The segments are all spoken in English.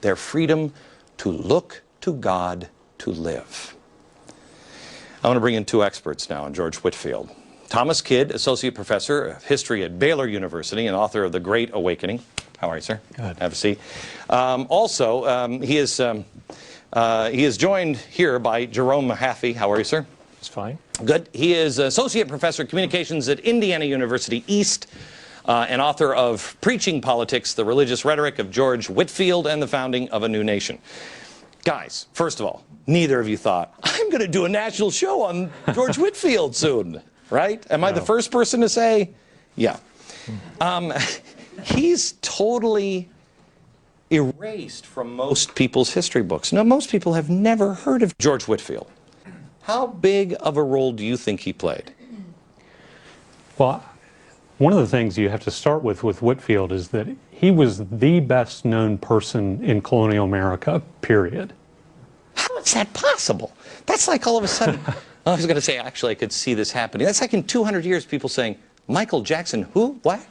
their freedom to look to God to live. I want to bring in two experts now on George Whitefield. Thomas Kidd, Associate Professor of History at Baylor University and author of The Great Awakening. How are you, sir? Good. Have a seat. He is joined here by Jerome Mahaffey. How are you, sir? It's fine. Good. He is Associate Professor of Communications at Indiana University East and author of Preaching Politics, the Religious Rhetoric of George Whitefield and the Founding of a New Nation. Guys, first of all, neither of you thought, I'm going to do a national show on George Whitefield soon, right? Am I the first person to say? Yeah. He's totally erased from most people's history books. Now, most people have never heard of George Whitefield. How big of a role do you think he played? Well, one of the things you have to start with Whitefield is that he was the best known person in colonial America, period. How is that possible? That's like all of a sudden, I was going to say, actually, I could see this happening. That's like in 200 years, people saying, Michael Jackson, who? What?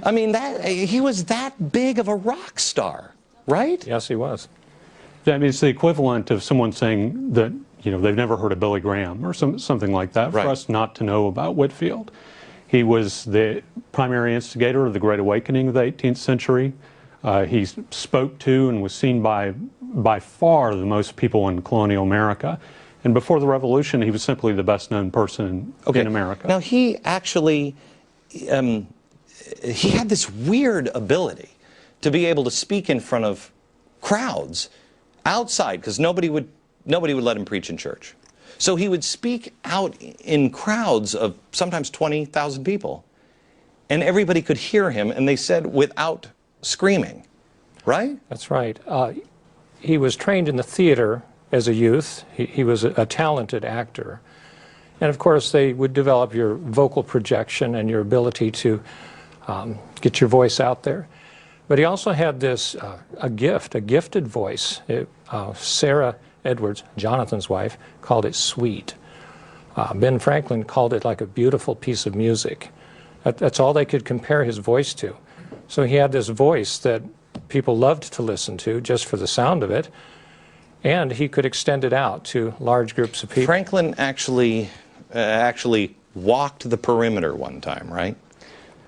I mean, he was that big of a rock star, right? Yes, he was. I mean, it's the equivalent of someone saying that, you know, they've never heard of Billy Graham or something like that, right, for us not to know about Whitefield. He was the primary instigator of the Great Awakening of the 18th century. He spoke to and was seen by far the most people in colonial America. And before the Revolution, he was simply the best known person in America. Now, he actually, he had this weird ability to be able to speak in front of crowds outside, because nobody would let him preach in church. So he would speak out in crowds of sometimes 20,000 people, and everybody could hear him, and they said without screaming, right? That's right. He was trained in the theater as a youth. He was a talented actor. And of course, they would develop your vocal projection and your ability to get your voice out there. But he also had this, a gifted voice. Sarah Edwards, Jonathan's wife, called it sweet. Ben Franklin called it like a beautiful piece of music. That's all they could compare his voice to. So he had this voice that people loved to listen to just for the sound of it, and he could extend it out to large groups of people. Franklin actually walked the perimeter one time, right?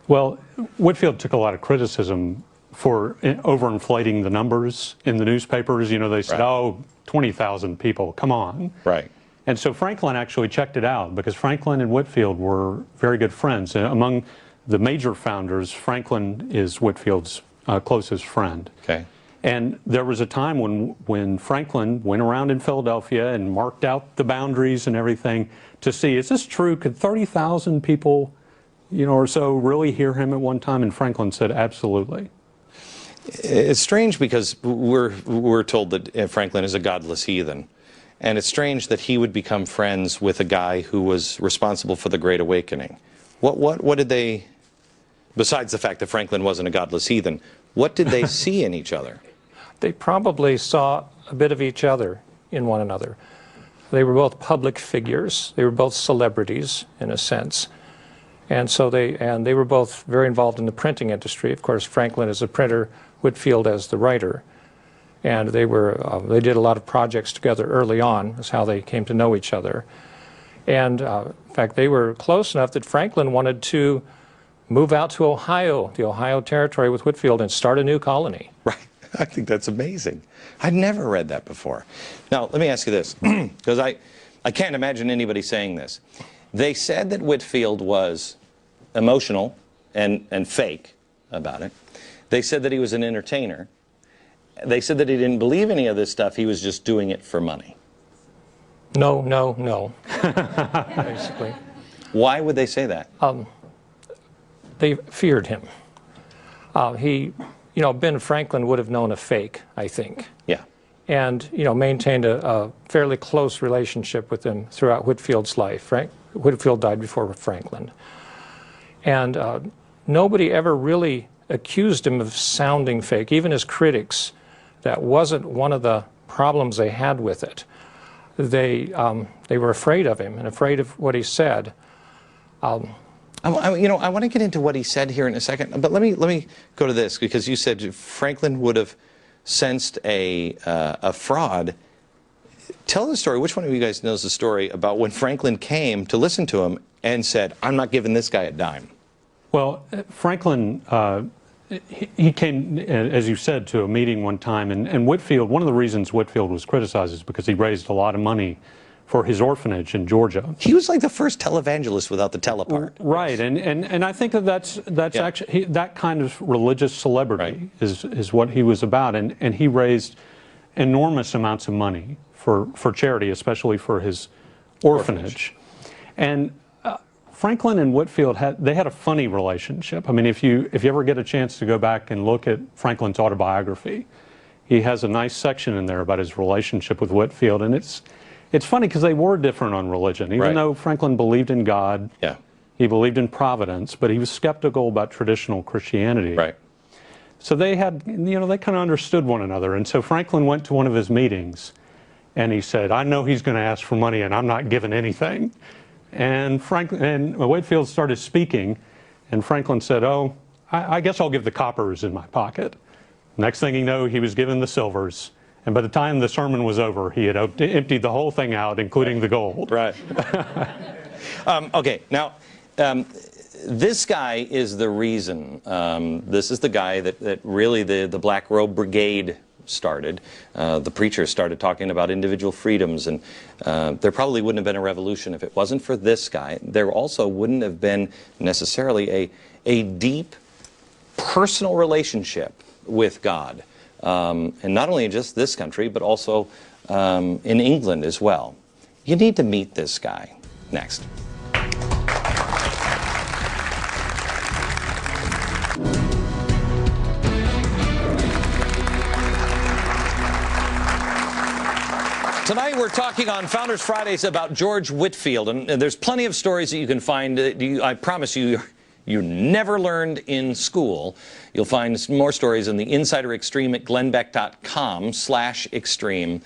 Well, Whitefield took a lot of criticism for overinflating the numbers in the newspapers. You know, they said, oh, 20,000 people, come on. Right. And so Franklin actually checked it out, because Franklin and Whitefield were very good friends. Among the major founders, Franklin is Whitefield's closest friend. Okay. And there was a time when Franklin went around in Philadelphia and marked out the boundaries and everything to see, is this true? Could 30,000 people, you know, or so really hear him at one time? And Franklin said, absolutely. It's strange because we're told that Franklin is a godless heathen. And it's strange that he would become friends with a guy who was responsible for the Great Awakening. What did they, besides the fact that Franklin wasn't a godless heathen, what did they see in each other? They probably saw a bit of each other in one another. They were both public figures. They were both celebrities, in a sense. And so they were both very involved in the printing industry. Of course, Franklin as a printer, Whitefield as the writer. And they did a lot of projects together early on. That's how they came to know each other. And in fact, they were close enough that Franklin wanted to move out to Ohio, the Ohio Territory, with Whitefield and start a new colony. Right. I think that's amazing. I'd never read that before. Now, let me ask you this, because I can't imagine anybody saying this. They said that Whitefield was emotional and fake about it. They said that he was an entertainer. They said that he didn't believe any of this stuff. He was just doing it for money. No, basically. Why would they say that? They feared him. Ben Franklin would have known a fake, I think. Yeah. And, maintained a fairly close relationship with him throughout Whitefield's life. Whitefield died before Franklin. And nobody ever really accused him of sounding fake. Even his critics, that wasn't one of the problems they had with it. They were afraid of him and afraid of what he said. I want to get into what he said here in a second, but let me go to this, because you said Franklin would have sensed a fraud. Tell the story. Which one of you guys knows the story about when Franklin came to listen to him and said, "I'm not giving this guy a dime"? Well, Franklin, he came, as you said, to a meeting one time, and Whitfield, one of the reasons Whitfield was criticized is because he raised a lot of money for his orphanage in Georgia. He was like the first televangelist without the tele part. Right, and I think that's actually, that kind of religious celebrity is what he was about, and he raised enormous amounts of money for charity, especially for his orphanage. And Franklin and Whitfield had a funny relationship. I mean, if you ever get a chance to go back and look at Franklin's autobiography, he has a nice section in there about his relationship with Whitfield, and it's funny because they were different on religion. Even though Franklin believed in God, he believed in providence, but he was skeptical about traditional Christianity. Right. So they had, they kind of understood one another. And so Franklin went to one of his meetings, and he said, "I know he's going to ask for money, and I'm not giving anything." And Whitfield started speaking, and Franklin said, "Oh, I guess I'll give the coppers in my pocket." Next thing you know, he was given the silvers. And by the time the sermon was over, he had emptied the whole thing out, including the gold. Right. Okay, now, this guy is the reason. This is the guy that really the Black Robe Brigade started. The preachers started talking about individual freedoms, and there probably wouldn't have been a revolution if it wasn't for this guy. There also wouldn't have been necessarily a deep personal relationship with God. And not only in just this country, but also in England as well. You need to meet this guy. Next. Tonight we're talking on Founders Fridays about George Whitefield, and there's plenty of stories that you can find. I promise you never learned in school. You'll find more stories in the Insider Extreme at glennbeck.com/extreme.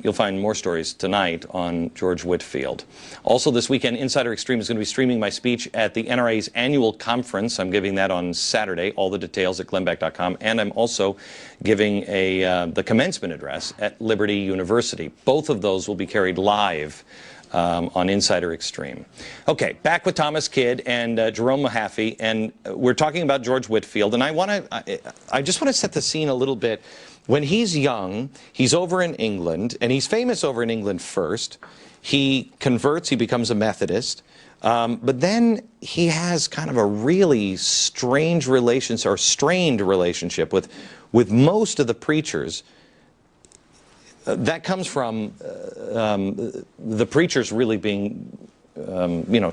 You'll find more stories tonight on George Whitefield. Also this weekend, Insider Extreme is going to be streaming my speech at the NRA's annual conference. I'm giving that on Saturday. All the details at glennbeck.com. And I'm also giving the commencement address at Liberty University. Both of those will be carried live on Insider Extreme. Okay, back with Thomas Kidd and Jerome Mahaffey, and we're talking about George Whitefield, and I just want to set the scene a little bit. When he's young, he's over in England, and he's famous over in England first. He converts, he becomes a Methodist, but then he has kind of a really strange relationship, or strained relationship with most of the preachers. That comes from the preachers really being,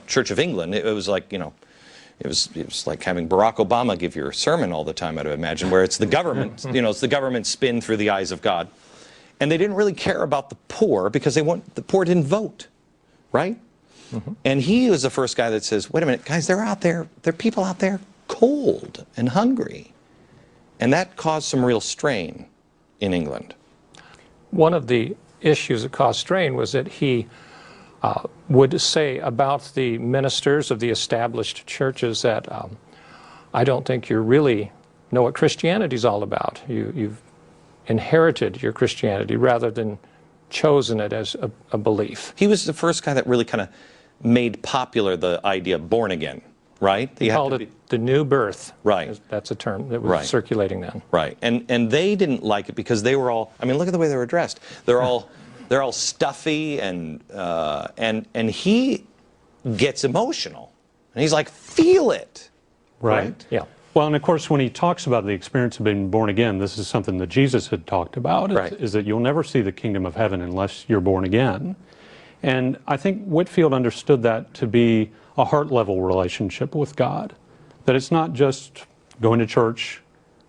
Church of England. It was like, it was like having Barack Obama give your sermon all the time, I'd imagine, where it's the government, it's the government spin through the eyes of God. And they didn't really care about the poor because the poor didn't vote, right? Mm-hmm. And he was the first guy that says, wait a minute, guys, there are people out there cold and hungry. And that caused some real strain in England. One of the issues that caused strain was that he would say about the ministers of the established churches that I don't think you really know what Christianity's all about. You've inherited your Christianity rather than chosen it as a belief. He was the first guy that really kind of made popular the idea of born again, right? He called it the new birth. Right. That's a term that was circulating then. Right. And they didn't like it because they were all, look at the way they were dressed. They're all stuffy and he gets emotional. And he's like, feel it. Right? Yeah. Well, and of course, when he talks about the experience of being born again, this is something that Jesus had talked about, is that you'll never see the kingdom of heaven unless you're born again. And I think Whitefield understood that to be a heart-level relationship with God. That it's not just going to church,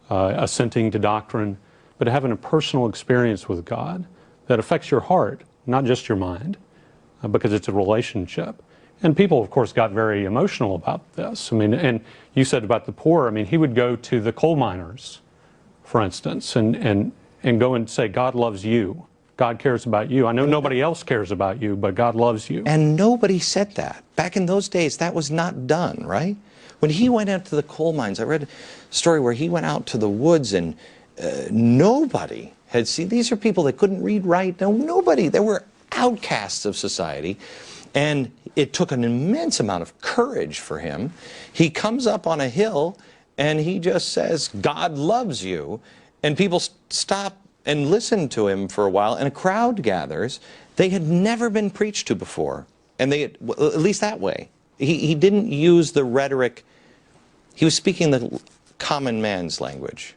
assenting to doctrine, but having a personal experience with God that affects your heart, not just your mind, because it's a relationship. And people, of course, got very emotional about this. And you said about the poor, he would go to the coal miners, for instance, and go and say, God loves you. God cares about you. I know nobody else cares about you, but God loves you. And nobody said that. Back in those days, that was not done, right? When he went out to the coal mines, I read a story where he went out to the woods and nobody had seen. These are people that couldn't read, write. No, nobody. They were outcasts of society. And it took an immense amount of courage for him. He comes up on a hill and he just says, God loves you. And people stop and listen to him for a while, and a crowd gathers. They had never been preached to before, and they had, well, at least that way. He didn't use the rhetoric. He was speaking the common man's language.